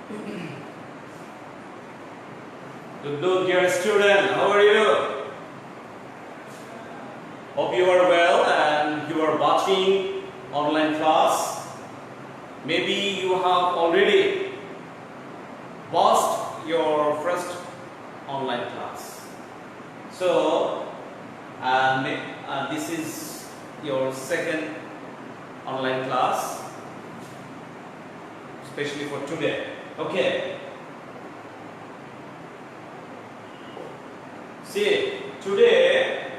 Good look, dear student. How are you? Hope you are well and you are watching online class. Maybe you have already watched your first online class. So, this is your second online class, especially for today. Okay. See, today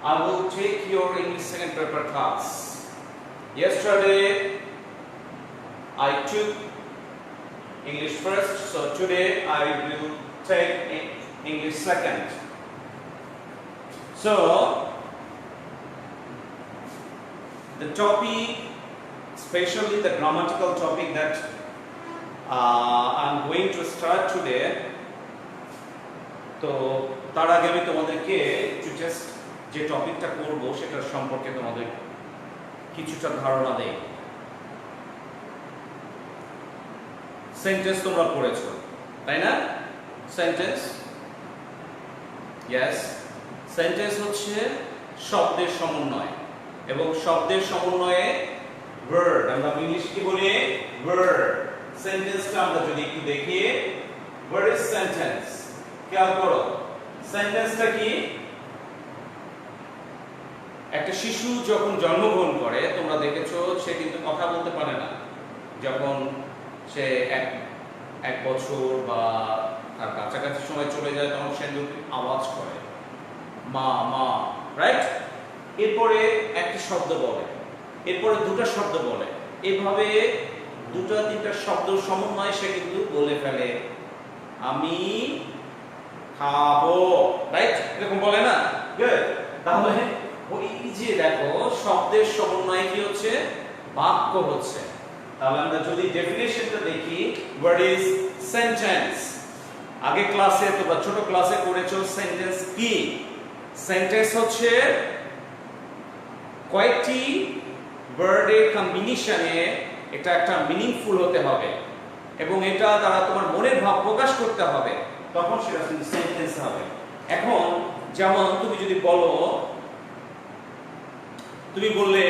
I will take your English second paper class. Yesterday I took English first, so today I will take English second. So, the topic, especially the grammatical topic that I'm going to start today, তো তার আগে আমি তোমাদেরকে just যে টপিকটা করব সেটার সম্পর্কে তোমাদের কিছুটা ধারণা দেই। সেন্টেন্স তোমরা পড়েছো, তাই না? Sentence, yes. সেন্টেন্স হচ্ছে শব্দের সমন্বয়, এবং শব্দের সমন্বয়ে ওয়ার্ড, আমরা ইংলিশ কি বলি? ওয়ার্ড। সেন্টেন্সটা আমরা যদি একটু দেখি, হোয়াট ইজ সেন্টেন্স? খেয়াল করো, সেন্টেন্সটা কি? একটা শিশু যখন জন্মগ্রহণ করে, তোমরা দেখেছো সে কিন্তু কথা বলতে পারে না। যখন সে এক বছর বা তার কাছাকাছি সময় চলে যায়, তখন সে আওয়াজ করে, মা মা, রাইট? এরপরে একটা শব্দ বলে, এরপরে দুটো শব্দ বলে, এভাবে দুটো তিনটা শব্দ সমন্বয়ে সে কিন্তু বলে ফেলে আমি খাবো, রাইট? এরকম বলে না? গুড। তাহলে ওই যে দেখো শব্দের সমন্বয়ে কি হচ্ছে? বাক্য হচ্ছে। তাহলে আমরা যদি ডেফিনিশনটা দেখি, হোয়াট ইজ সেন্টেন্স? আগে ক্লাসে তোমরা ছোট ক্লাসে করেছো সেন্টেন্স কি? সেন্টেন্স হচ্ছে কয়েকটি ওয়ার্ডের কম্বিনেশনে এটা একটা মিনিংফুল হতে হবে, এবং এটা দ্বারা তোমার মনের ভাব প্রকাশ করতে হবে, তখন সেটা কিন্তু সেন্টেন্স হবে। এখন যেমন তুমি যদি বলো, তুমি বললে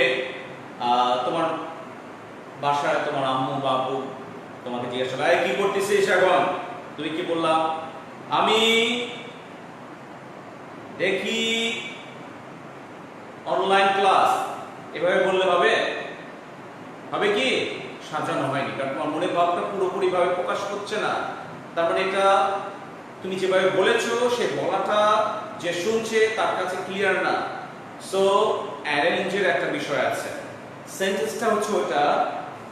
তোমার বাসায় তোমার আম্মু বা আব্বু তোমাকে জিজ্ঞাসা করে, কি করতেছিস এখন? তুমি কি বললা? আমি দেখি অনলাইন ক্লাস। এভাবে বললে হবে? হবে কি? সাজানো হয়নি, কারণ তোমার মনের ভাবটা পুরোপুরি ভাবে প্রকাশ করছে না। তার মানে এটা তুমি যেভাবে বলেছো, সে বলাটা যে শুনছে তার কাছে ক্লিয়ার না। সো অ্যারেঞ্জের একটা বিষয় আছে। সেন্টেন্সটা হচ্ছে ওটা,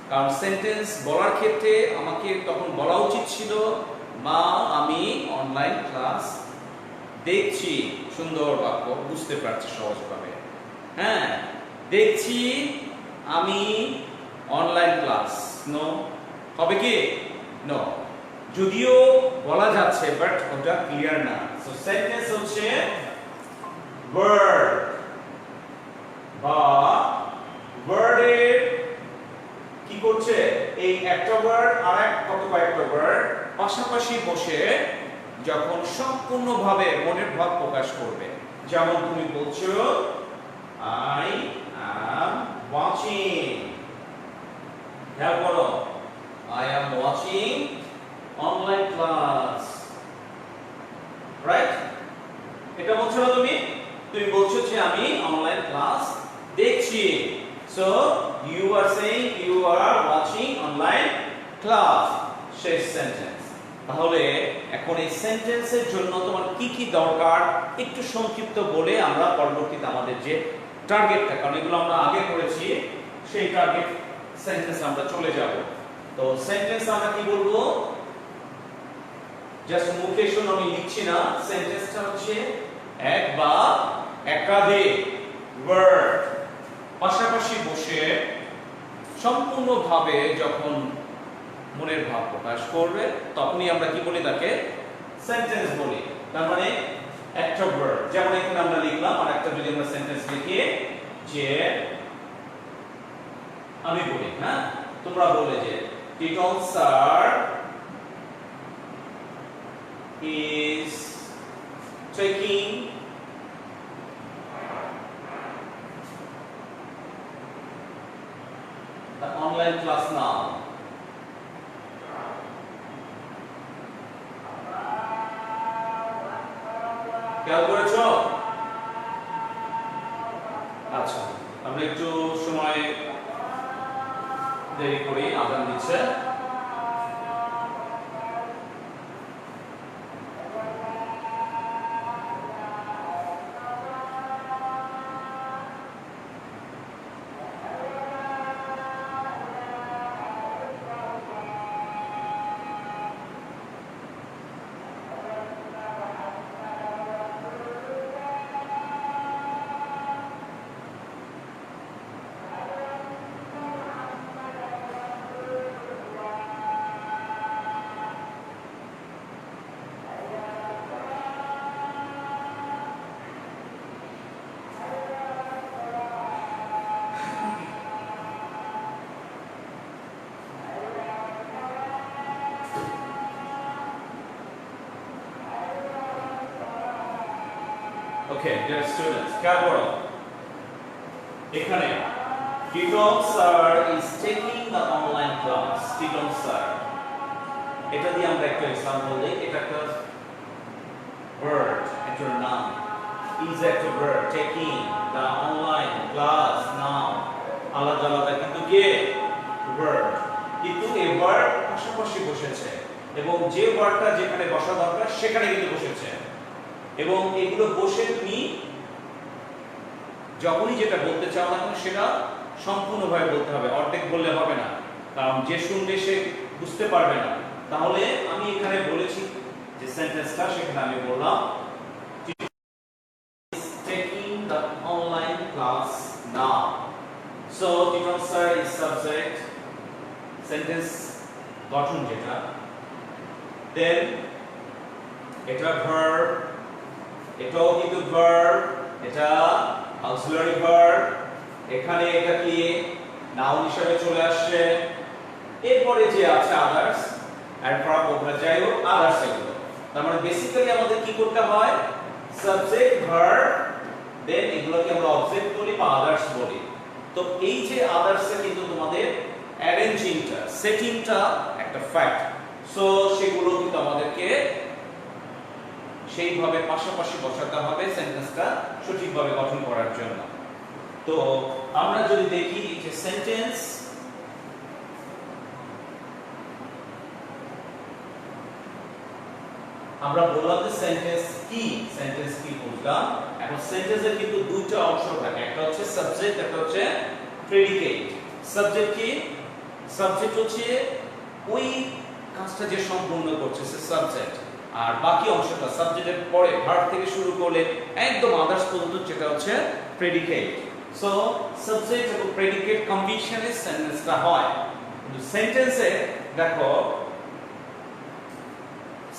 কারণ সেন্টেন্স বলার ক্ষেত্রে আমাকে তখন বলা উচিত ছিল, মা আমি অনলাইন ক্লাস দেখছি। সুন্দর বাক্য, বুঝতে পারছি সহজভাবে। হ্যাঁ, দেখছি আমি অনলাইন ক্লাস। নো, হবে কি? নো, যদিও বলা যাচ্ছে বাট ওটা ক্লিয়ার না। সো সেন্টেন্স হচ্ছে ওয়ার্ড বা ওয়ার্ডের কি করছে, এই একটা ওয়ার্ড আর এক কয়েকটা ওয়ার্ড পাশাপাশি বসে যখন সম্পূর্ণভাবে মনের ভাব প্রকাশ করবে। যেমন তুমি বলছো আই অ্যাম ওয়াচিং, খেয়াল করো, I am watching online class, right? এটা বলছো না তুমি? তুমি বলছো যে আমি অনলাইন ক্লাস দেখছি। So you are saying you are watching online class. শেষ সেন্টেন্স। তাহলে এখন এই সেন্টেন্সের জন্য তোমার কি কি দরকার একটু সংক্ষিপ্ত বলে আমরা পরবর্তীতে আমাদের যে টার্গেটটা, কারণ এগুলো আমরা আগে করেছি, সেই টার্গেট সেন্টেন্স আমরা চলে যাব। তো সেন্টেন্স আমরা কি বলবো? জাস্ট মুখে শুনে আমি লিখছি না। সেন্টেন্সটা হচ্ছে এক বা একাধিক ওয়ার্ড পাশাপাশি বসে সম্পূর্ণভাবে যখন মনের ভাব প্রকাশ করবে, তখনই আমরা কি বলি? তাকে সেন্টেন্স বলি। তার মানে একটা ওয়ার্ড, যেমন এখানে আমরা লিখলাম, আর একটা যদি আমরা সেন্টেন্স লিখি যে আমি বলি, হ্যাঁ, তোমরা বলে যে টিটল sir is taking the online class now. খেয়াল করেছো? আচ্ছা, আমরা একটু সময় দেরি করি, আজান দিচ্ছে। Okay, dear students, খেয়াল করো এখানে Titom sir is taking the online class. Titom sir, এটা দিয়ে আমরা একটা এক্সাম্পল দেই। এটা একটা word, একটা নাম, is একটা verb, taking the online class now, আলাদা আলাদা কিন্তু কে verb, কিন্তু এই verb পাশাপাশি বসেছে এবং যে ওয়ার্ডটা যেখানে বসা দরকার সেখানে কিন্তু বসেছে। এবং এগুলো বসে তুমি যখনই যেটা বলতে চাও না কেন সেটা সম্পূর্ণভাবে বলতে হবে, অর্ধেক বললে হবে না, কারণ যে শুনবে সে বুঝতে পারবে না। তাহলে আমি এখানে বলেছি যে সেন্টেন্সটা, সেখানে আমি বললাম is taking the online class now. So Titom sir is subject, sentence গঠন যেটা, then এটা verb, এটাও কিন্তু verb, এটা auxiliary verb, এখানে এটা কি নাউন হিসেবে চলে আসছে। এরপরে যে আছে others, এরপর আমরা যাই হোক others এগুলো। তার মানে বেসিক্যালি আমাদের কি করতে হয়, সাবজেক্ট verb, দেন এগুলোকে আমরা অবজেক্ট বলি বা others বলি। তো এই যে others এ কিন্তু তোমাদের অ্যারেঞ্জিংটা, সেটিংটা একটা ফ্যাক্ট। সো সেগুলো কিন্তু আমাদেরকে সেইভাবে পাশাপাশি বসাতে হবে সেন্টেন্সটা সঠিকভাবে গঠন করার জন্য। তো আমরা যদি দেখি যে সেন্টেন্স, আমরা বললাম যে সেন্টেন্স কি বুঝলাম। এখন সেন্টেন্সের কিন্তু দুইটা অংশ থাকে, একটা হচ্ছে সাবজেক্ট, একটা হচ্ছে প্রেডিকেট। সাবজেক্ট কি? সাবজেক্ট হচ্ছে ওই কাজটা যে সম্পূর্ণ করছে সে সাবজেক্ট, আর বাকি অংশটা সাবজেক্টের পরে ভার্ব থেকে শুরু করলে একদম আদার্স পর্যন্ত যেটা হচ্ছে প্রেডিকেট। সো সাবজেক্ট এবং প্রেডিকেট কম্বিনেশনে সেন্টেন্সটা হয়। কিন্তু সেন্টেন্সে দেখো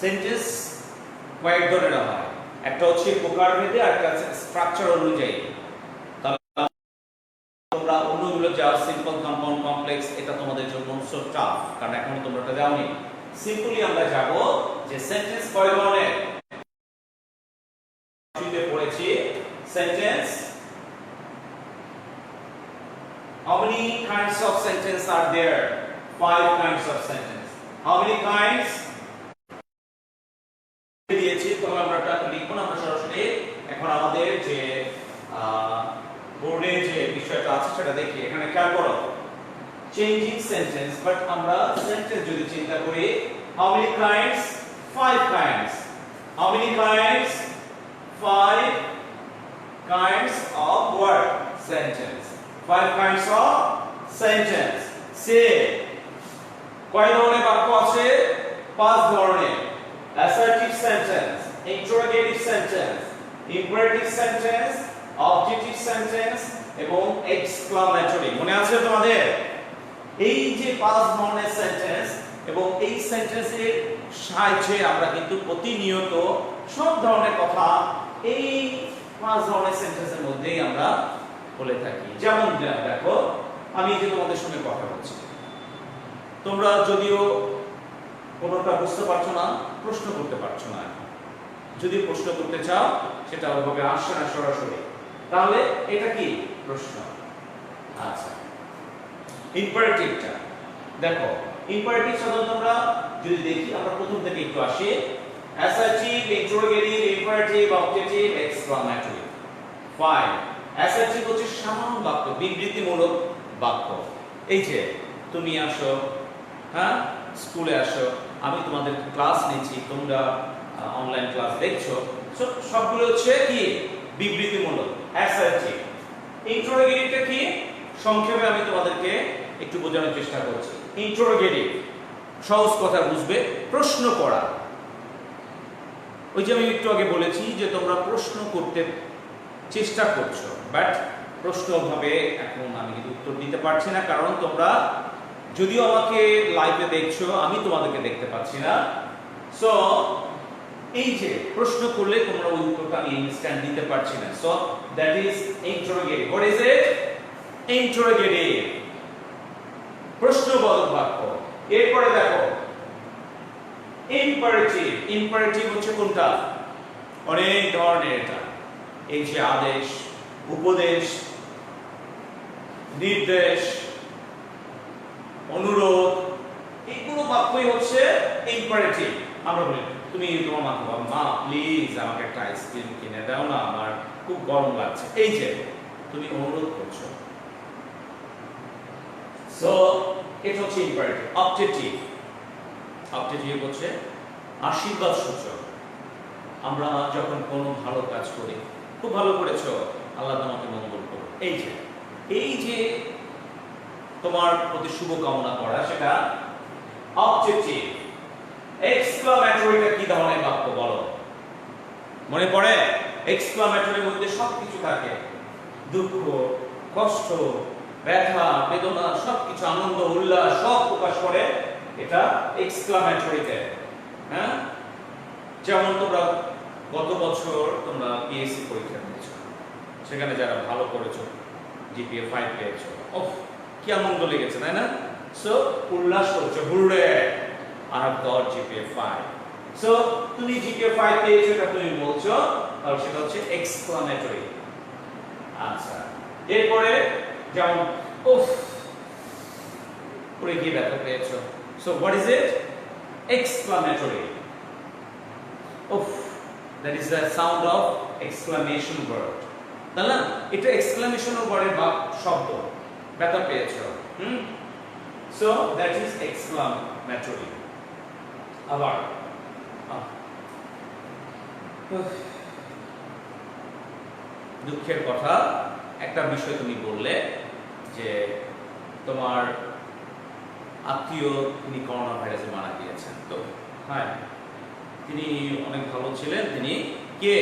সেন্টেন্স কয়েক ধরনের হয়, একটা হচ্ছে প্রকার ভেদে আর একটা হচ্ছে স্ট্রাকচার অনুযায়ী। তোমরা অন্যগুলো যাও সিম্পল, কম্পাউন্ড, কমপ্লেক্স, এটা তোমাদের জন্য সো টাফ, কারণ এখনো তোমরা এটা যাওনি। সিম্পলি আমরা যাব যে সেন্টেন্স কয় ধরনের পড়েছি। Sentence, how many kinds of sentence are there? 5 kinds of sentence. How many kinds? দিয়েছি, তবে আমরা এটা লিখব না, আমরা সরাসরি এখন আমাদের যে বোর্ডে যে বিষয়টা আছে সেটা দেখি। এখানে খেয়াল করো চেঞ্জিং সেন্টেন্স, বাট আমরা সেন্টেন্স যদি চিন্তা করি, how many kinds? 5 kinds. How many kinds? 5 kinds of what? Sentence. 5 kinds of sentence. Say কয় ধরনের বাক্য আছে? 5 ধরনের। Assertive sentence, interrogative sentence, imperative sentence, objective sentence এবং exclamatory। মনে আছে তোমাদের? এই যে 5 ধরনের সেন্টেন্স এবং এই সেন্টেন্সের সাহায্যে আমরা কিন্তু প্রতিনিয়ত সব ধরনের কথা এই 5 ধরনের সেন্টেন্সের মধ্যেই আমরা বলে থাকি। যেমন দেখো, আমি যে তোমাদের সঙ্গে কথা বলছি, তোমরা যদিও কোনোটা বুঝতে পারছো না, প্রশ্ন করতে পারছো না। যদি প্রশ্ন করতে চাও সেটা ওইভাবে আসছে না সরাসরি, তাহলে এটা কি প্রশ্ন। আচ্ছা, ইম্পারেটিভটা দেখো। ইম্পারেটিভ সাধারণত আমরা যদি দেখি, আমরা প্রথম থেকে একটু আসি। Assertive, interrogative, imperative, objective, exclamatory. Fine. Assertive হচ্ছে সাধারণ বাক্য, বিবৃতিমূলক বাক্য। এই যে তুমি আসো, হ্যাঁ, স্কুলে আসো, আমি তোমাদের ক্লাস নিচ্ছি, তোমরা অনলাইন ক্লাস দেখছো, সবগুলো হচ্ছে কি বিবৃতিমূলক, অ্যাসার্টিভ। ইন্টারোগেটিভটা কি, সংক্ষেপে আমি তোমাদেরকে একটু বোঝানোর চেষ্টা করছি। ইন্টারোগেটিভ সহজ কথা বুঝবে, প্রশ্ন করা। ওই যে আমি একটু আগে বলেছি যে তোমরা প্রশ্ন করতে চেষ্টা করছো, বাট প্রশ্নভাবে এখন আমি কিন্তু উত্তর দিতে পারছি না, কারণ তোমরা যদিও আমাকে লাইভে দেখছো, আমি তোমাদেরকে দেখতে পাচ্ছি না। সো এই যে প্রশ্ন করলে তোমরা ওই উত্তরটা আমি ইনস্ট্যান্ট দিতে পারছি না। So that is interrogative. What is it? Interrogative, প্রশ্নবোধক বাক্য। এরপরে দেখো ইম্পারেটিভ। ইম্পারেটিভ হচ্ছে কোনটা? অনেক ধরনের এটা। এই যে আদেশ, উপদেশ, নির্দেশ, অনুরোধ, এগুলো বাক্যই হচ্ছে ইম্পারেটিভ। আমরা বলি তুমি তোমার মাকে বলো, মা প্লিজ আমাকে একটা আইসক্রিম কিনে দাও না, আমার খুব গরম লাগছে। এই যে তুমি অনুরোধ করছো। সো এটা হচ্ছে ইম্পারেটিভ। অবজেক্টিভ, অবজেক্টিভ হচ্ছে আশীর্বাদ সূচক। আমরা যখন কোনো ভালো কাজ করি, খুব ভালো করেছো, আল্লাহ তোমাকে মঙ্গল করুন, এই যে তোমার প্রতি শুভ কামনা করা, সেটা অবজেক্টিভ। এক্সক্লামেটরিটা কি ধরনের বাক্য বলো? মনে পড়ে? এক্সক্লামেটরির মধ্যে সবকিছু থাকে, দুঃখ, কষ্ট, ব্যথা, বেদনা, সবকিছু, আনন্দ, উল্লাস সব প্রকাশ করে এটা এক্সক্লামেটরিতে। হ্যাঁ, যেমন তোমরা গত বছর তোমরা পিএসসি পরীক্ষা দিয়েছো, সেখানে যারা ভালো করেছো, জিপিএ 5 পেয়েছো, ওহ কি আনন্দ লেগেছে, তাই না? সো উল্লাস করছো, hurray, I have got GPA 5. So তুমি জিপিএ 5 পেয়েছো, এটা তুমি বলছো, আর সেটা হচ্ছে এক্সক্লামেটরি। আচ্ছা, এরপরে যেমন উফ পড়ে গিয়ে ব্যথা পেয়েছো, so what is it? Exclamatory. উফ, that is the sound of exclamation word, তাই না? এটা এক্সক্লামেশন ওয়ার্ডের শব্দ, ব্যথা পেয়েছো। So that is exclamatory. আবার দুঃখের কথা, একটা বিষয় তুমি বললে যে তোমার আত্মীয় তিনি করোনা ভাইরাসে মারা গিয়েছেন। তো হ্যাঁ, তিনি অনেক ভালো ছিলেন, তিনি কে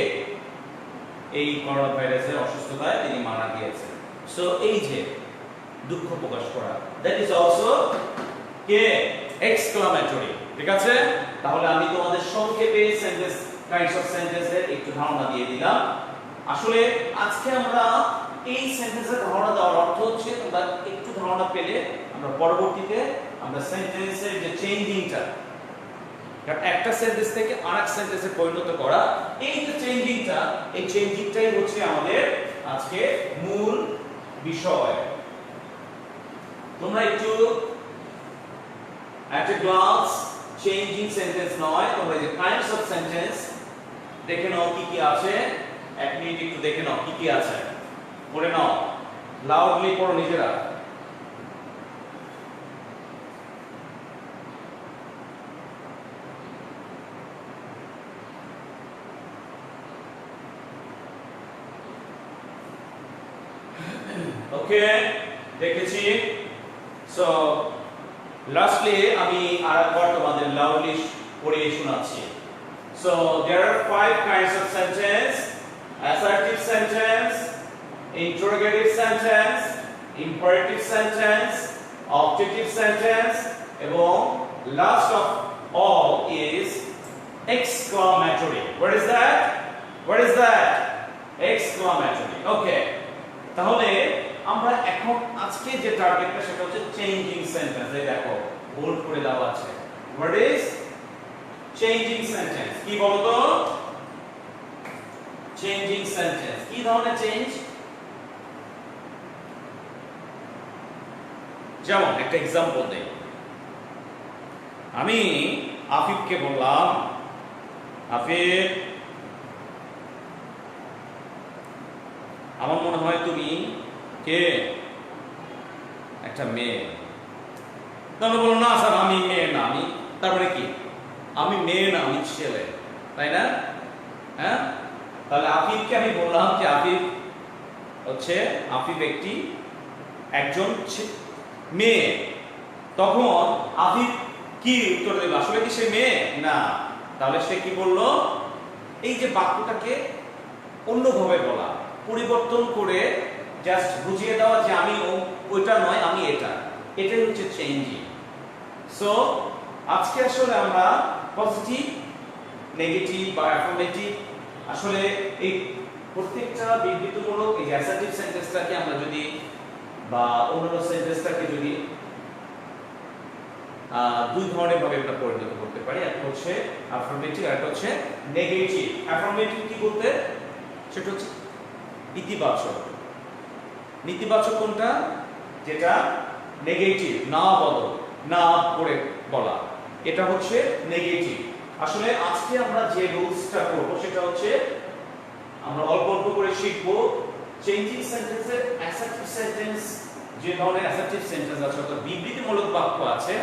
এই করোনা ভাইরাসের অসুস্থতায় তিনি মারা গিয়েছেন। সো এই যে দুঃখ প্রকাশ করা, that is also K exclamatory. ঠিক আছে, তাহলে আমি তোমাদের সংক্ষেপে সেন্টেন্স, কাইন্ডস অফ সেন্টেন্সের একটু ধারণা দিয়ে দিলাম। আসলে আজকে আমরা এই সেন্টেন্সের ধারণা দেওয়ার অর্থ হচ্ছে তোমরা একটু ধারণা পেলে আমরা পরবর্তীতে আমরা সেন্টেন্সের যে চেঞ্জিংটা, একটা সেন্টেন্স থেকে আরেক সেন্টেন্সে পরিণত করা, এই যে চেঞ্জিংটা, এই চেঞ্জিংটাই হচ্ছে আমাদের আজকে মূল বিষয়। তোমরা একটু at a glance changing sentence নয়, তোমরা যে কাইন্ডস অফ সেন্টেন্স দেখে নাও কি কি আছে, এক মিনিট একটু দেখে নাও কি কি আছে, পড়ে নাও, লাউডলি পড়ো নিজেরা। ওকে, দেখেছি। সো লাস্টলি আমি আরেকবার তোমাদের লাউডলি পড়ে শোনাচ্ছি। So there are 5 kinds of sentence: assertive sentence, interrogative sentence, imperative sentence, objective sentence, এবং last of all is exclamatory. What is that? What is that? Exclamatory. Okay, তাহলে আমরা এখন আজকে যে টার্গেটটা সেটা হচ্ছে চেঞ্জিং সেন্টেন্স। এই দেখো বোল্ড করে দেওয়া আছে, হোয়াট ইজ চেঞ্জিং সেন্টেন্স। কি বলতো? Changing sentence. কি ধরনের চেঞ্জ? যেমন একটা एग्जांपल দেই। আমি আফিফকে বললাম, আফিফ আমার মনে হয় তুমি কে একটা মেয়ে। তাহলে বলো না স্যার আমি মেয়ে না, আমি তারপরে কি আমি মেয়ে না আমি ছেলে, তাই না? হ্যাঁ, তাহলে আফিফকে আমি বললাম যে আফিফ হচ্ছে আফিফ একজন মেয়ে। তখন আফিফ কি উত্তর দেবে? আসলে কি সে মেয়ে না? তাহলে সে কি বললো? এই যে বাক্যটাকে অন্যভাবে বলা, পরিবর্তন করে জাস্ট বুঝিয়ে দেওয়া যে আমি ওইটা নয় আমি এটা, এটাই হচ্ছে চেঞ্জিং। সো আজকে আসলে আমরা পজিটিভ, নেগেটিভ বা অ্যাফার্মেটিভ, আসলে এই প্রত্যেকটা বিবৃতিমূলক এই অ্যাসার্টিভ সেন্টেন্সটাকে আমরা যদি বা অন্যান্য সেন্টেন্সটাকে যদি দুই ধরনের ভাবে আমরা পরিণত করতে পারি। একটা হচ্ছে অ্যাফার্মেটিভ, আর একটা হচ্ছে নেগেটিভ। অ্যাফার্মেটিভ কি বলতে? সেটা হচ্ছে ইতিবাচক। নেতিবাচক কোনটা? যেটা নেগেটিভ, না বলো, না করে বলা, এটা হচ্ছে নেগেটিভ। আসলে আজকে আমরা যে রুলসটা করব সেটা হচ্ছে আমরা অল্প অল্প করে শিখব চেঞ্জিং সেন্টেন্সের অ্যাসার্টিভ সেন্টেন্স। যে ধরনের অ্যাসার্টিভ সেন্টেন্স আছে অর্থাৎ বিবৃতিমূলক বাক্য আছে,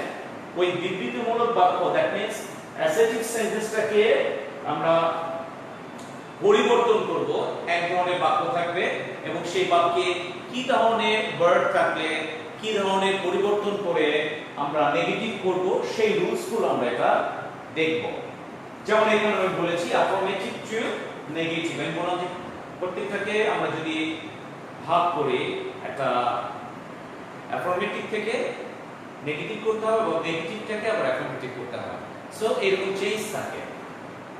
ওই বিবৃতিমূলক বাক্য দ্যাট মিন্স অ্যাসার্টিভ সেন্টেন্সটাকে আমরা পরিবর্তন করব। এক ধরনের বাক্য থাকবে এবং সেই বাক্যে কি ধরনের ভার্ব থাকলে কি ধরনের পরিবর্তন করে আমরা নেগেটিভ করব, সেই রুলসগুলো আমরা এটা দেখব। যেমন এখানে আমি বলেছি অ্যাফার্মেটিভ টু নেগেটিভ। আমি বললাম যে প্রত্যেকটাকে আমরা যদি ভাগ করি, একটা অ্যাফার্মেটিভ থেকে নেগেটিভ করতে হবে এবং নেগেটিভটাকে আবার অ্যাফার্মেটিভ করতে হবে। সো এরকম চেঞ্জ থাকে।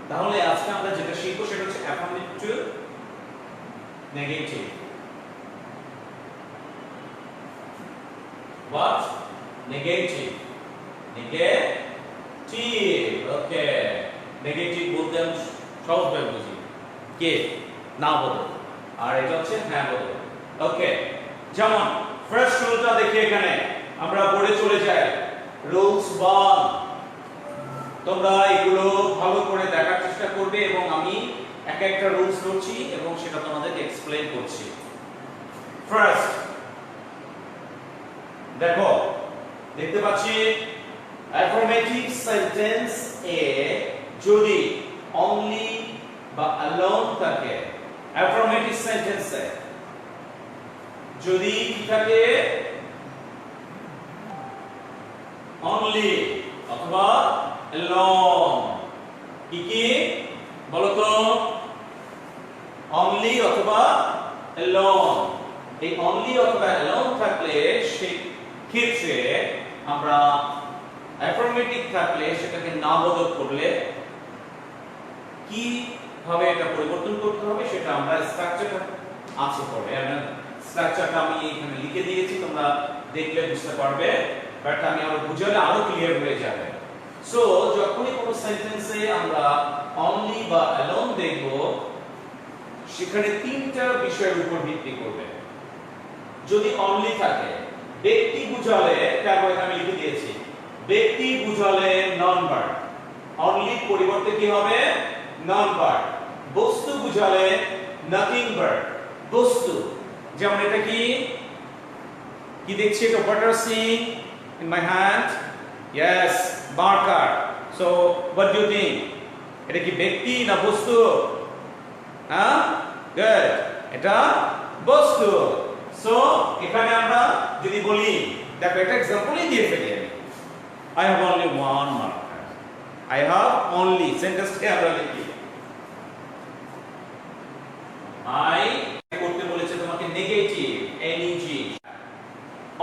তাহলে আজকে আমরা যেটা শিখব সেটা হচ্ছে affirmative to negative. What? Negative. Negative. Okay. Negative বলতে আমি সহজভাবে বুঝি কে না বলো, আর এটা হচ্ছে হ্যাঁ বলো। ওকে, যেমন ফার্স্ট রুলটা দেখি এখানে, আমরা বোর্ডে চলে যাই। রুলস 1, তোমরা এগুলো ভালো করে দেখার চেষ্টা করবে এবং আমি এক একটা রুলস ধরছি এবং সেটা তোমাদেরকে এক্সপ্লেইন করছি। ফার্স্ট দেখো, দেখতে পাচ্ছি অ্যাফার্মেটিভ সেন্টেন্স এ যদি অনলি বা অ্যালোন থাকে, অ্যাফার্মেটিভ সেন্টেন্সে যদি কি থাকে অনলি অথবা অ্যালোন, কি কি বলো তো? অনলি অথবা অ্যালোন। এই অনলি অথবা অ্যালোন থাকলে সেই ক্ষেত্রে আমরা অ্যাফার্মেটিভ থাকলে সেটাকে না বদল করলে কি ভাবে এটা পরিবর্তন করতে হবে সেটা আমরা স্ট্রাকচারটা আছে পড়ে। স্ট্রাকচারটা আমি এখানে লিখে দিয়েছি, তোমরা দেখলে বুঝতে পারবে, বাট আমি আরো বুঝালে আরো ক্লিয়ার হয়ে যাবে। সো যখনই কোনো সেন্টেন্সে আমরা অনলি বা অ্যালোন দেখব, সেখানে তিনটা বিষয়ের উপর ভিত্তি করবে। যদি অনলি থাকে, ব্যক্তি বুঝালে, তারপরে আমি লিখে দিয়েছি ব্যক্তি বুঝালে নন ভার্ব, অনলি পরিবর্তে কি হবে নন ভার্ব। বস্তু বুঝালে নাথিং ভার্ব, বস্তু। যেমন এটা কি কি দেখছি, এটা butter sing in my hand, yes barker. So what do you think, এটা কি ব্যক্তি না বস্তু? হ্যাঁ, গুড, এটা বস্তু। সো এখানে আমরা যদি বলি, দেখো এটা এক্সাম্পলই দিয়ে ফেলি আমি, I have only one marker, I have only, সেন্টেন্সটা আমরা লিখি I করতে বলেছে তোমাকে নেগেটিভ NEG,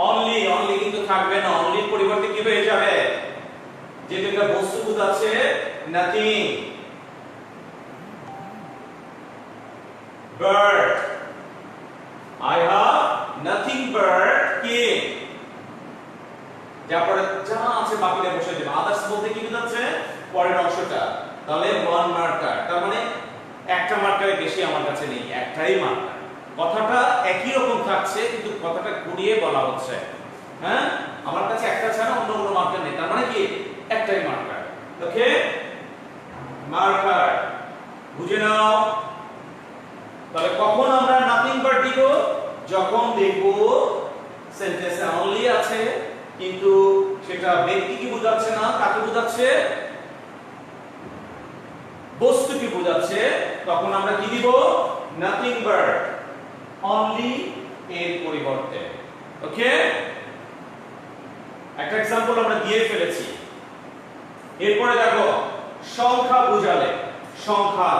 only only কিন্তু থাকবে না, only পরিবর্তে কি হয়ে যাবে, যেটা একটা বস্তু বোঝাচ্ছে nothing, bird, I have nothing bird কি, তারপরে যা আছে বাকিটা বসে দেব। আদার্স বলতে কি বোঝাচ্ছে পরের অংশটা, তাহলে ওয়ান মার্কার, তার মানে একটা মার্কারের বেশি আমার কাছে নেই, একটাই মার্কার। কথাটা একই রকম থাকছে কিন্তু কথাটা ঘুরিয়ে বলা হচ্ছে। হ্যাঁ, আমার কাছে একটা ছাড়া অন্য কোনো মার্কার নেই, তার মানে কি একটাই মার্কার। ওকে, মার্কার বুঝে নাও। তাহলে কখন আমরা নাথিং বাট দিব? যখন দেখব সেন্টেন্সে অনলি আছে কিন্তু সেটা ব্যক্তিকে বোঝাচ্ছে না, কাকে বোঝাচ্ছে? বস্তুকে বোঝাচ্ছে, তখন আমরা কি দিব? নাথিং বাট, অনলি এর পরিবর্তে। ওকে, একটা एग्जांपल আমরা দিয়ে ফেলেছি। এরপরে দেখো সংখ্যা বোঝালে, সংখ্যা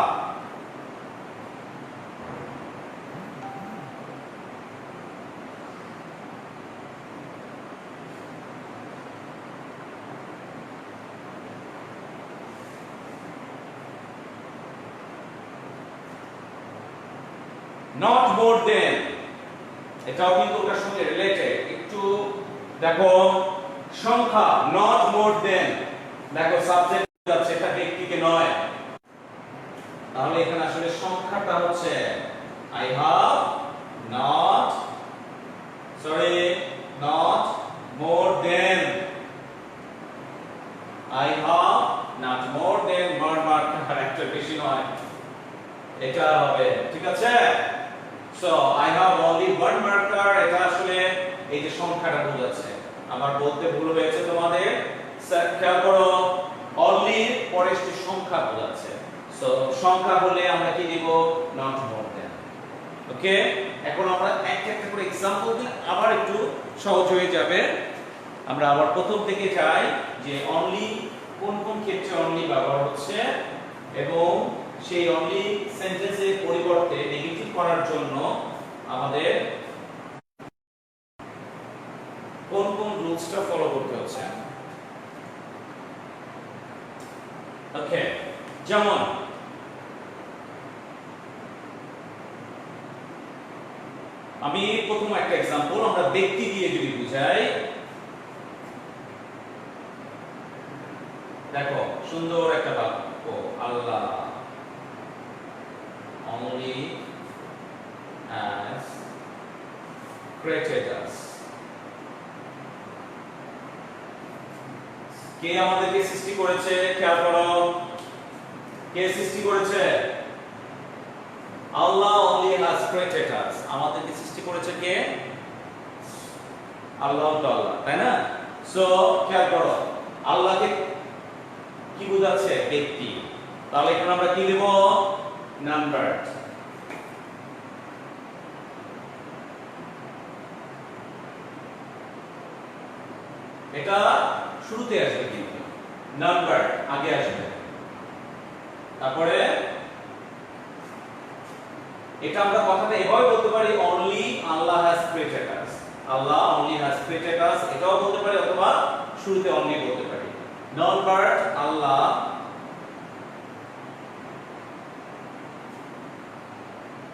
not more than, এটাও কিন্তু ওটার সঙ্গে রিলেটেড। একটু দেখো সংখ্যা not more than, দেখো সাবজেক্ট আছে, এটা ব্যক্তিকে নয়, তাহলে এখানে আসলে সংখ্যাটা হচ্ছে I have not more than, I have not more than marker একটা বেশি নয়, এটা হবে। ঠিক আছে, so I have only one marker, এটা আসলে এই যে সংখ্যাটা বোঝাচ্ছে। আমার বলতে ভুল হয়েছে তোমাদের, খেয়াল করো only পরে সংখ্যা বোঝাচ্ছে। সো সংখ্যা হলে আমরা কি দিব? not more than। ওকে, এখন আমরা একটা একটা করে एग्जांपल দিলে আবার একটু সহজ হয়ে যাবে। আমরা আবার প্রথম থেকে যাই যে only কোন কোন ক্ষেত্রে only ব্যবহার হচ্ছে এবং সেই only সেন্টেন্সের পরিবর্তে নেগেটিভ করার জন্য আমাদের কোন কোন রুলসটা ফলো করতে হচ্ছে। ওকে, যেমন আমি প্রথম একটা एग्जांपल আমরা ব্যক্তি দিয়ে যদি বুঝাই, দেখো সুন্দর একটা বাক্য, আল্লাহ only has created us, কে আমাদেরকে সৃষ্টি করেছে? খেয়াল করো, কে সৃষ্টি করেছে? আল্লাহ only has created us, আমাদেরকে সৃষ্টি করেছে কে? আল্লাহ তো আল্লাহ, তাই না? সো খেয়াল করো আল্লাহকে কি বোঝাচ্ছে? ব্যক্তি। তাহলে এখন আমরা কি দেব? নাম্বার। এটা শুরুতে আসবে কিন্তু নাম্বার আগে আসবে, তারপরে এটা আমরা কথাটা এভাবে বলতে পারি only Allah has created us, Allah only has created us, এটাও বলতে পারি অথবা শুরুতে only বলতে পারি। non verb Allah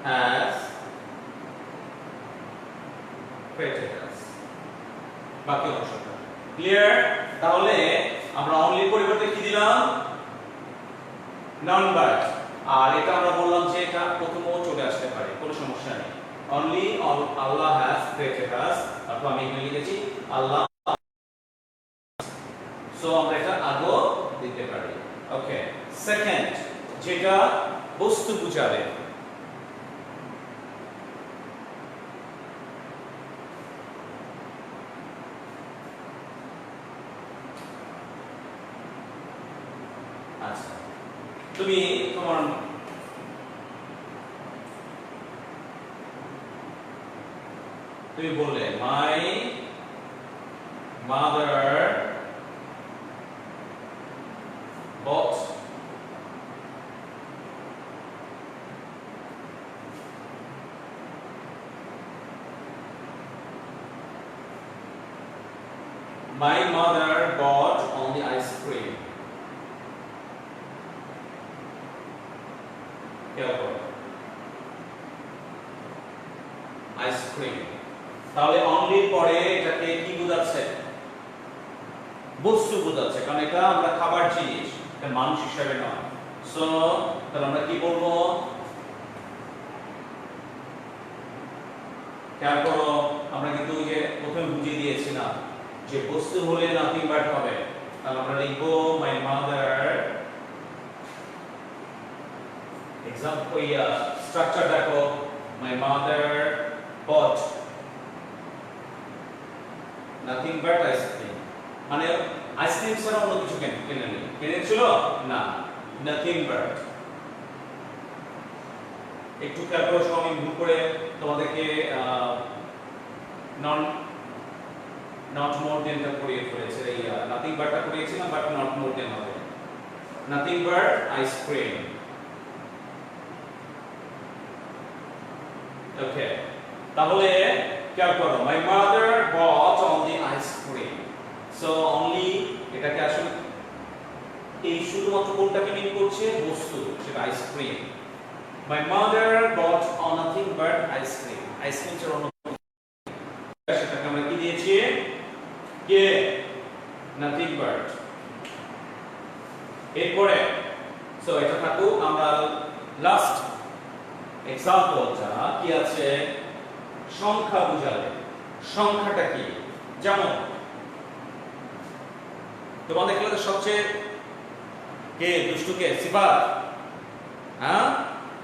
has created us, বাকি অংশটা ক্লিয়ার? তাহলে আমরা only পরিবর্তে কি দিলাম? non verb। আর এটা আমরা বললাম যে এটা প্রথমেও চলে আসতে পারে, কোনো সমস্যা নেই। only Allah has created us, অথবা আমি এখানে লিখেছি আল্লাহ, সো আমরা এটা আগেও দিতে পারি। ওকে, সেকেন্ড যেটা বস্তু বুঝাবে, আচ্ছা তুমি তোমার তুমি বললে my mother bought my mother bought only ice cream, ice cream. তাহলে অনলি পরে এটাকে কি বোঝাচ্ছে? বস্তু বোঝাচ্ছে, কারণ এটা আমরা খাবার জিনিস, এটা মানুষ হিসেবে নয়। সো তাহলে আমরা কি বলবো? খেয়াল করো, আমরা কিন্তু ওই যে প্রথমে বুঝিয়ে দিয়েছিলাম যে বস্তু হলে নাথিং বাট হবে। তাহলে আমরা লিখবো মাই মাদার, এক্সাম্পল স্ট্রাকচার দেখো, my mother bought nothing but ice cream, মানে আইসক্রিম ছাড়া অন্য কিছু কিনেছিল না, নাথিং বাট। একটু খেয়াল করো, আমি ভুল করে তোমাদেরকে নট মোর দেনটা করিয়ে ফেলেছে, এই নাথিং বাটটা করিয়েছিলাম, বাট নট মোর দেন হবে, নাথিং বাট আইসক্রিম। ওকে, তাহলে খেয়াল করো, my mother bought only ice cream. So only এটাকে আসলে এই শুধুমাত্র কোনটাকে মিন করছে? বস্তু, সেটা ice cream. My mother bought nothing but ice cream. Ice cream ছাড়া অন্য সেটাকে আমরা কি দিয়েছি? কে? nothing but। এরপরে সো এটা থাকুক, আমরা লাস্ট এক্সাম্পলটা কি আছে? সংখ্যা বোঝালে। সংখ্যাটা কি? যেমন তোমাদের ক্লাসে সবচেয়ে কে দুষ্টু, কে সিফাত? হ্যাঁ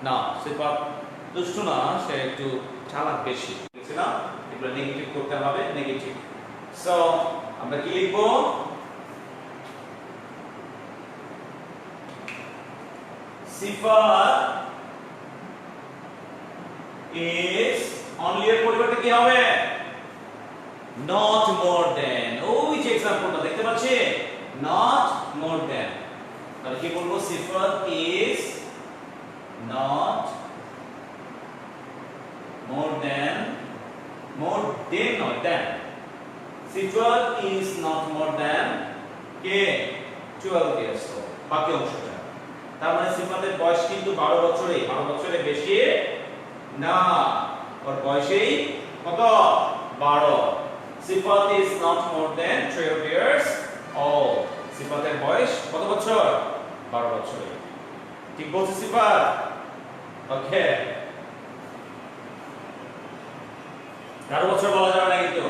না, সিফাত দুষ্টু না, সে একটু চালাক বেশি, বুঝছিলাম এগুলো নেগেটিভ করতে হবে, নেগেটিভ। সো আমরা কি লিখবো? সিফাত is only এর পরিবর্তে কি হবে? not more than। ওই যে এক্সাম্পলটা দেখতে পাচ্ছি, not more than। তাহলে কি বলবো? সিফাত is not more than, more than not than, Sifat is not more than K? 12 years old। বাকি অংশটা তার মানে সিফাতের বয়স কিন্তু 12 বছরে, 12 বছরের বেশি না, ওর বয়সই কত? 12। সিফাত is not more than 12 years old। সিফাতের বয়স কত বছর? 12 বছর। ঠিক বলছি সিফাত? ওকে, 12 বছর বলা যাবে না কিন্তু।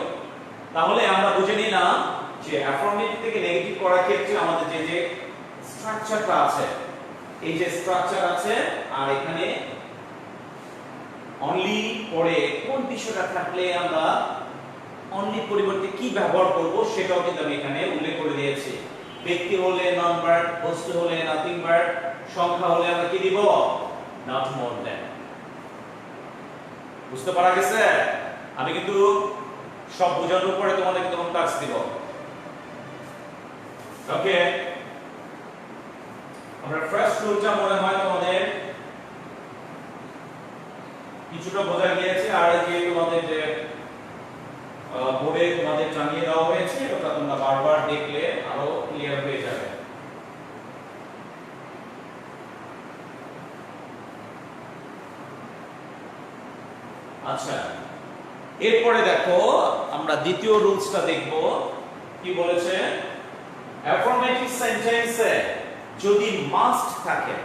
তাহলে আমরা বুঝে নিলাম যে অ্যাফার্মেটিভ থেকে নেগেটিভ করার ক্ষেত্রে আমাদের যে যে স্ট্রাকচারটা আছে, এই যে স্ট্রাকচার আছে, আর এখানে অনলি পরে কোন বিষয়টা থাকলে আমরা অনলি পরিবর্তে কি ব্যবহার করব সেটাও কিন্তু আমি এখানে উল্লেখ করে দিয়েছি। ব্যক্তি হলে নন বাট, বস্তু হলে নাথিং বাট, সংখ্যা হলে আমরা কি দিব? Not more than. বুঝতে পারা গেছে? আমি কিন্তু সব বোঝানোর পরে তোমাদেরকে তখন টাস্ক দিব। ওকে, আমরা ফার্স্ট রুলটা মনে হয় তোমাদের কিছুটা বোঝা গিয়েছে, আর যে তোমাদের যে বোর্ডে তোমাদের জানিয়ে দেওয়া হয়েছে ওটা তোমরা বারবার দেখলে আরো ক্লিয়ার হয়ে যাবে। আচ্ছা, এরপরে দেখো আমরা দ্বিতীয় রুলসটা দেখব। কি বলেছে? অ্যাফার্মেটিভ সেন্টেন্সে যদি মাস্ট থাকে,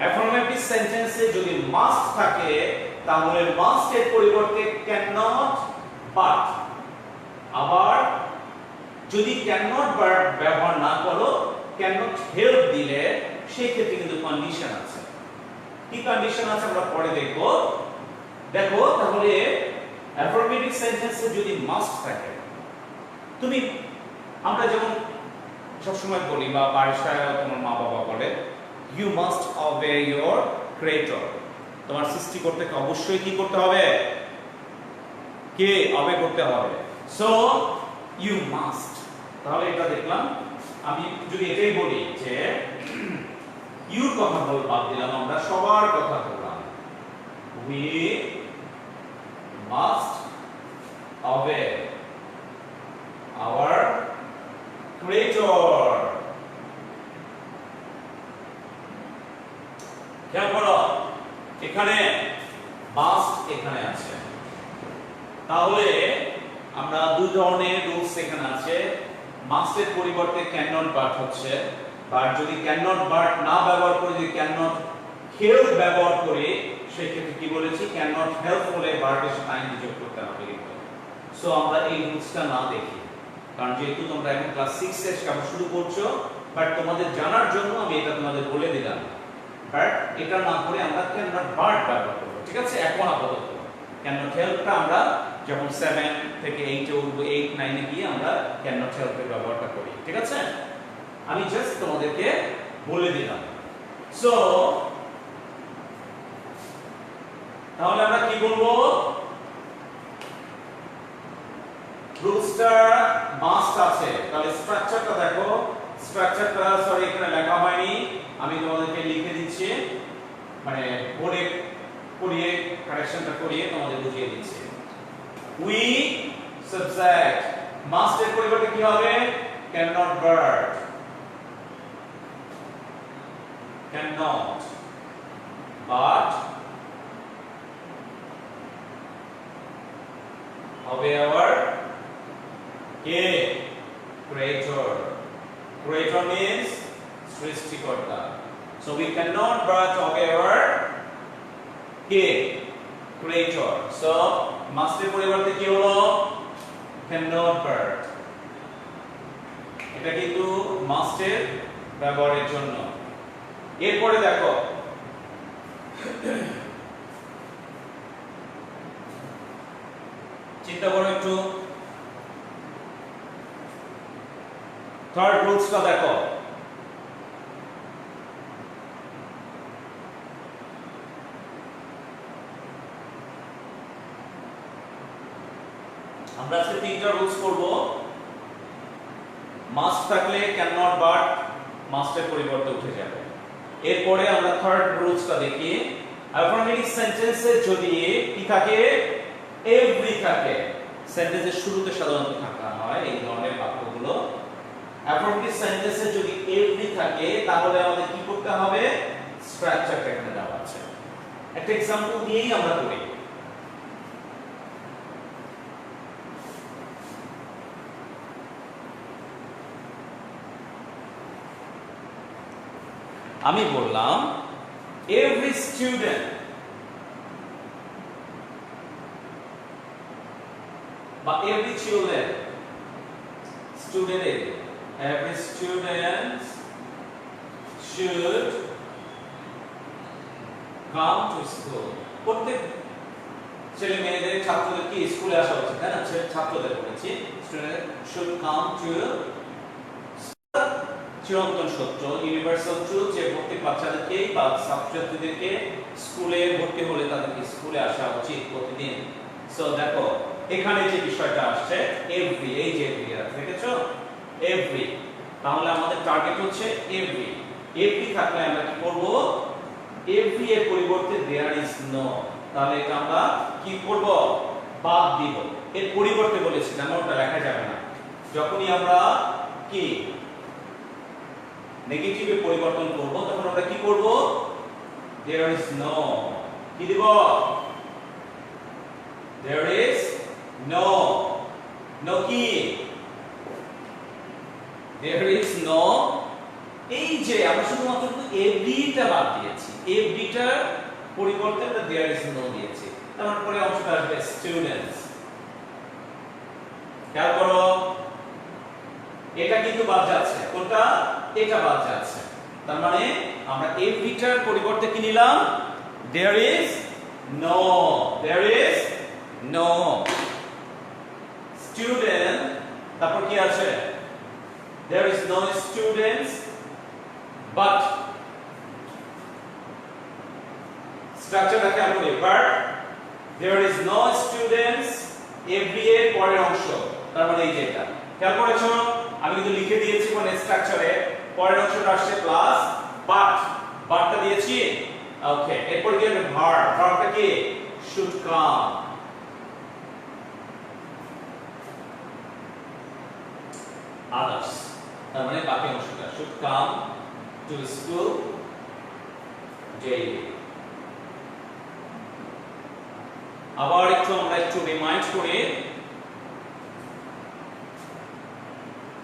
অ্যাফার্মেটিভ সেন্টেন্সে যদি মাস্ট থাকে তাহলে মাস্ট এর পরিবর্তে ক্যান নট, বাট। আবার যদি ক্যান নট বাট ব্যবহার না করো, ক্যান নট হেল্প দিলে সেই ক্ষেত্রে কিন্তু কন্ডিশন আছে। কি কন্ডিশন আছে আমরা পরে দেখব। দেখো, তাহলে অ্যাফার্মেটিভ সেন্টেন্সে যদি মাস্ট থাকে, তুমি আমরা যেমন সবসময় বলি বা বাসায় তোমার মা বাবা বলে, you must obey your creator. তোমার সৃষ্টিকর্তাকে অবশ্যই কি করতে হবে? কে? অবে করতে হবে। So you must. তাহলে এটা দেখলাম। আমি যদি এটাই বলি যে ইউর কথা বল, বাদ দিলাম, আমরা সবার কথা বললাম, উই মাস্ট অবে আওয়ার ক্রিয়েটর। খেয়াল করো, এখানে মাস্ট এখানে আছে। তাহলে আমরা দুই ধরনের রুলস এখানে আছে। মাস্টের পরিবর্তে ক্যান নট বাট হচ্ছে, বাট যদি ক্যান নট বাট না ব্যবহার করে যদি ক্যান নট হেল্প ব্যবহার করে সেই ক্ষেত্রে কি বলেছি ক্যান নট হেল্প হলে ভার্বের সাথে আইএনজি যোগ করতে হবে। সো আমরা এই রুলসটা না দেখি, কারণ যেহেতু তোমরা এখন ক্লাস 6 এর কাজ শুরু করছো, বাট তোমাদের জানার জন্য আমি এটা তোমাদের বলে দিলাম। বাট এটা না করে আমরা ক্যান নট বাট ব্যবহার করব, ঠিক আছে? এখন আপাতত ক্যান নট হেল্পটা আমরা যখন 7 থেকে 8 এ উঠবো, 8 9 এ গিয়ে আমরা ক্যান নট হেল্পের ব্যবহারটা করি, ঠিক আছে? আমি জাস্ট তোমাদেরকে বলে দিলাম। সো তাহলে আমরা কি বলবো? রুলসটা মাস্ট আছে। তাহলে স্ট্রাকচারটা দেখো, স্ট্রাকচারটা সরি এখানে লেখা হয়নি, আমি তোমাদেরকে লিখে দিচ্ছি, মানে বোর্ডে করিয়ে কারেকশনটা করিয়ে তোমাদের বুঝিয়ে দিচ্ছি। উই সাবজেক্ট মাস্ট এর পরিবর্তে কি হবে? Can not but, can not but হবে আবার কে? ক্রিয়েটর। Creator means সৃষ্টিকর্তা। So we cannot but হবে আবার কে? Creator. So must এর পরিবর্তে কি হলো? Cannot but। এটা কিন্তু must এর ব্যবহারের জন্য। এরপরে দেখো চিন্তা করো একটু, থার্ড রুলসটা দেখো। আমরা আজকে তিনটা রুলস করব। মাস্ট থাকলে ক্যান নট বাট মাস্টের পরিবর্তে উঠে যাবে। এরপরে আমরা থার্ড রুলসটা দেখি। অ্যাফার্মেটিভ সেন্টেন্সে যদি কি থাকে? এভরি থাকে। সেন্টেন্সের শুরুতে সাধারণত থাকা হয় এই ধরনের বাক্যগুলো। অ্যাফার্মেটিভ সেন্টেন্সে যদি এভরি থাকে তাহলে আমাদের কি করতে হবে? স্ট্রাকচারটা এখানে দেওয়া আছে। একটা एग्जांपल দিয়েই আমরা করি। আমি বললাম every student বা every children every student should come to school। প্রত্যেক ছেলে মেয়েদের ছাত্রদের কি স্কুলে আসা উচিত, তাই না? ছাত্রদের বলেছি স্টুডেন্ট should come to চিরন্তন সত্য, ইউনিভার্সাল ট্রুথ, যে প্রত্যেক বাচ্চাদেরকে বা ছাত্রছাত্রীদেরকে স্কুলে ভর্তি হলে তাদেরকে স্কুলে আসা উচিত প্রতিদিন। সো দেখো এখানে যে বিষয়টা আসছে এভরি, এই যে এভরি দেখেছো এভরি, তাহলে আমাদের টার্গেট হচ্ছে এভরি। এভরি থাকলে আমরা কি করব? এভরি এর পরিবর্তে দেয়ার ইজ নো, তাহলে এটা আমরা কি করব? বাদ দিব। এর পরিবর্তে বলেছি না, ওটা লেখা যাবে না। যখনই আমরা কি নেগেটিভে পরিবর্তন করব তখন আমরা কি করব? there is no, কি দিব? there is no, no কি? there is no, এই যে আমরা শুধুমাত্র এভরিটা বাদ দিয়েছি, এভরিটার পরিবর্তে আমরা there is no দিয়েছি। তারপর পরে অংশটা আসবে স্টুডেন্টস। খেয়াল করো এটা কিন্তু বাদ যাচ্ছে, কোনটা? এটা বাদ যাচ্ছে। তার মানে আমরা এভরিটার পরিবর্তে কি নিলাম? there is no, there is no student, তারপর কি আছে? there is no students but, স্ট্রাকচারটা খেয়াল করি, but there is no students every এর পরের অংশ, তার মানে এই যে এটা খেয়াল করেছো? আমি কিন্তু লিখে দিয়েছি কোন স্ট্রাকচারে পরের অংশটা আসছে প্লাস বাটটা দিয়েছি। ওকে, এরপর কি হবে? ভার্বটা কি? should come। others, তার মানে বাকি অংশটা should come to school daily। আবার একটু আমরা রিমাইন্ড করি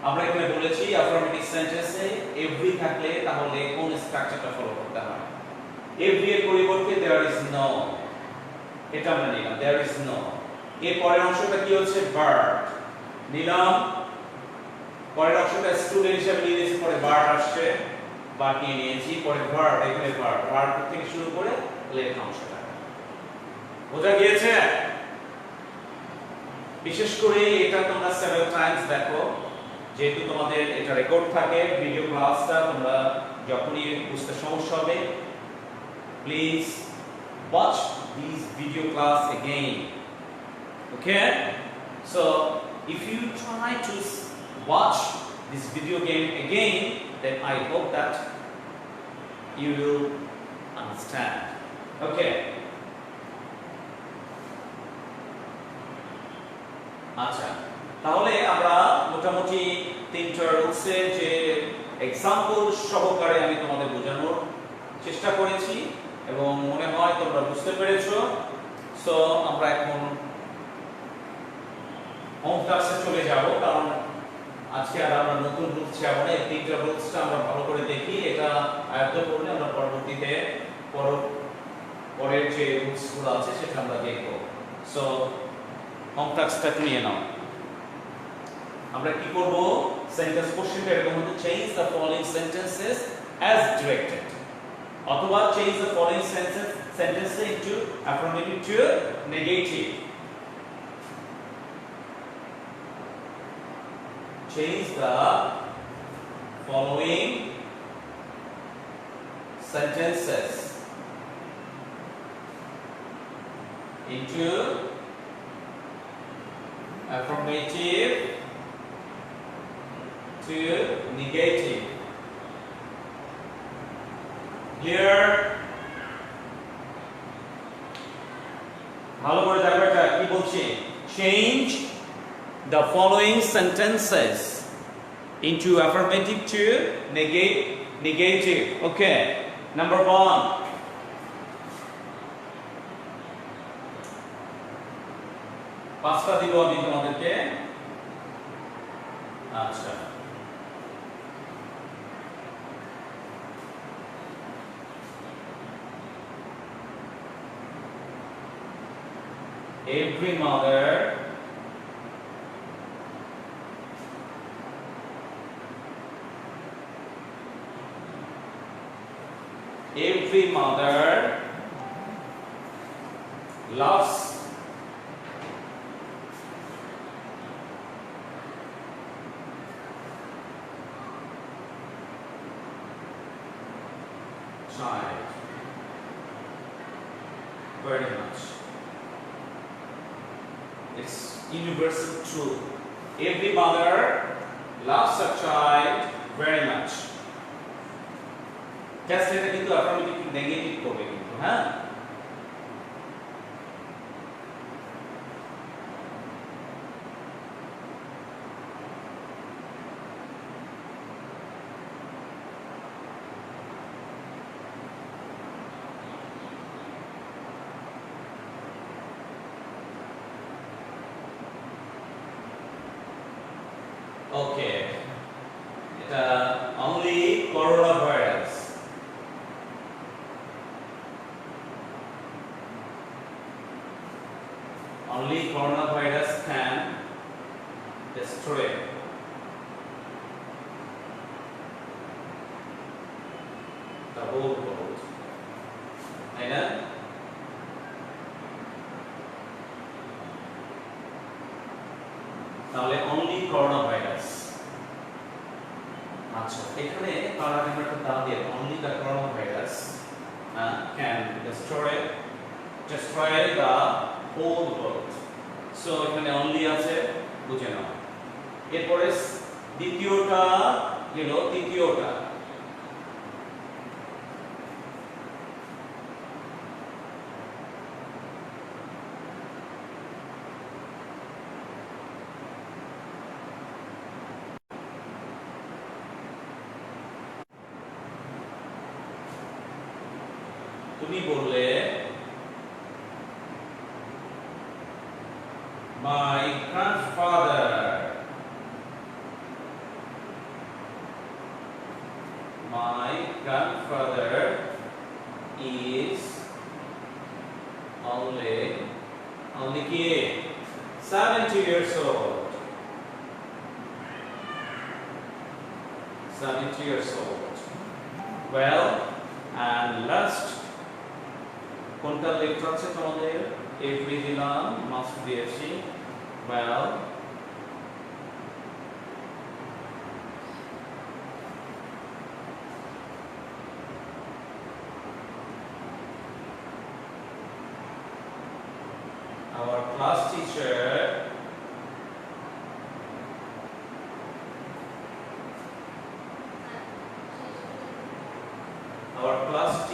আমরা এখানে বলেছি অ্যাফার্মেটিভ সেন্টেন্সে এভরি থাকলে তাহলে কোন স্ট্রাকচারটা ফলো করতে হয়। এভরি এর পরিবর্তে দেয়ার ইজ নো, এটা আমরা নিলাম দেয়ার ইজ নো। এর পরের অংশটা কি হচ্ছে বার্ড নিলাম, পরের অংশটা স্টুডেন্ট হিসেবে নিয়ে নিয়েছি, পরে বার্ড আসছে বার্ড নিয়ে নিয়েছি, পরে ভার্ব এখানে ভার্ব থেকে শুরু করে লেট অংশটা বোঝা গিয়েছে। বিশেষ করে এটা তোমরা সেভারাল টাইমস দেখো, যেহেতু তোমাদের এটা রেকর্ড থাকে ভিডিও ক্লাসটা, তোমরা যখনই বুঝতে সমস্যা হবে please watch this video class again. Okay, so if you try to watch this video game again, then I hope that you will understand. Okay, আচ্ছা তাহলে আমরা মোটামুটি তিনটা রুলসের যে এক্সাম্পল সহকারে আমি তোমাদের বোঝানোর চেষ্টা করেছি এবং মনে হয় তোমরা বুঝতে পেরেছো। সো আমরা এখন হোম ক্লাসে চলে যাব, কারণ আজকে আর আমরা নতুন রুলস যাব না। এই তিনটা রুলসটা আমরা ভালো করে দেখি, এটা আয়ত্ত করলে আমরা পরবর্তীতে পরের যে রুলসগুলো আছে সেটা আমরা দেখব। সো হোম ক্লাসটা নিয়ে নাও। আমরা কি করব, সেন্টেন্স কোশ্চেনটা এরকম হতে change the following sentences as directed, অথবা change the following sentence into affirmative to negative. Change the following sentences into affirmative to negative. Clear? ভালো করে দেখো এটা কি বলছি। Change the following sentences into affirmative to negative. Okay, number 1. পাঁচটা দিব আমি তোমাদেরকে। আচ্ছা every mother loves child very much. It's universal truth. Every mother loves a child very much. Just এটা কিন্তু অ্যাফার্মেটিভ নেগেটিভ করবে কিন্তু, হ্যাঁ। ওকে, এটা only coronavirus, only coronavirus can destroy the whole world. তাই না? তাহলে only coronavirus। আচ্ছা এখানে প্যারাগ্রাফের দাম দিয়ে only the coronavirus can destroy the whole world. So এখানে only আছে, বুঝে নাও। এরপরে দ্বিতীয়টা গেল, তৃতীয়টা তুমি বললে my grandfather My grandfather is only কি 70 years old. 70 years old. Well, and last কোনটা লেখা আছে তোমাদের every দিলাম must দিয়েছি. Well, our class teacher our class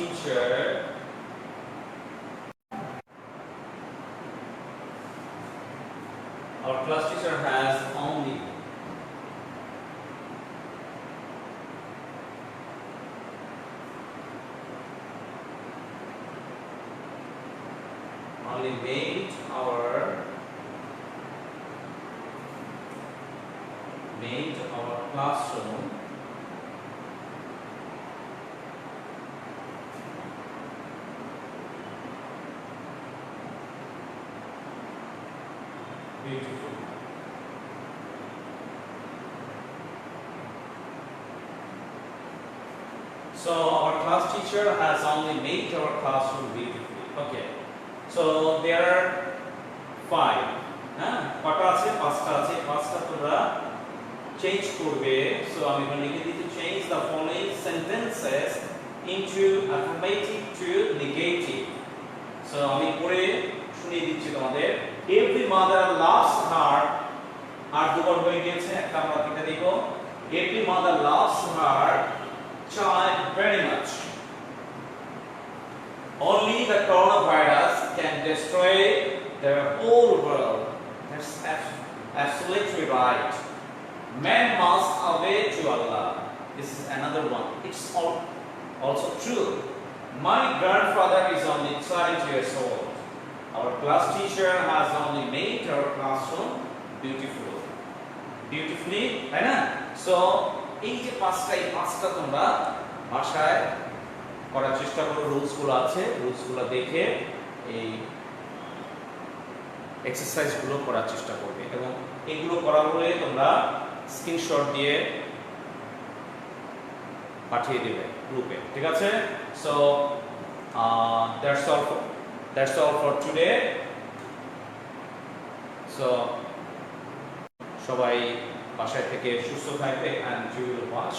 teacher has only made our classroom beautiful. So our class teacher has only made our classroom beautiful. Okay. So there are 5. হ্যাঁ কটা আছে 5টা আছে 5টা তোমরা চেঞ্জ করবে সো আমি এখানে লিখে দিচ্ছি change the following sentences into affirmative to negative so আমি পড়ে শুনিয়ে দিচ্ছি তোমাদের এভরি মাদার লাভস হার আর দুবার হয়ে গেছে একটা আমরা লিখে দেব every mother loves her child very much only the coronavirus can destroy the whole world. That's absolutely right. Man must away to Allah. This is another one. It's also true. My grandfather is only 70 years old. Our class teacher has only made our classroom beautiful. Beautifully, right? So, এই যে পাঁচটা তোমরা ভাষায় করার চেষ্টা করো রুলসগুলো আছে রুলসগুলো দেখে এই এক্সারসাইজগুলো করার চেষ্টা করবে এবং এগুলো করা হলে তোমরা স্ক্রিনশট দিয়ে পাঠিয়ে দেবে গ্রুপে ঠিক আছে so that's all for today so সবাই বাসায় থেকে সুস্থ থাকবে and you will watch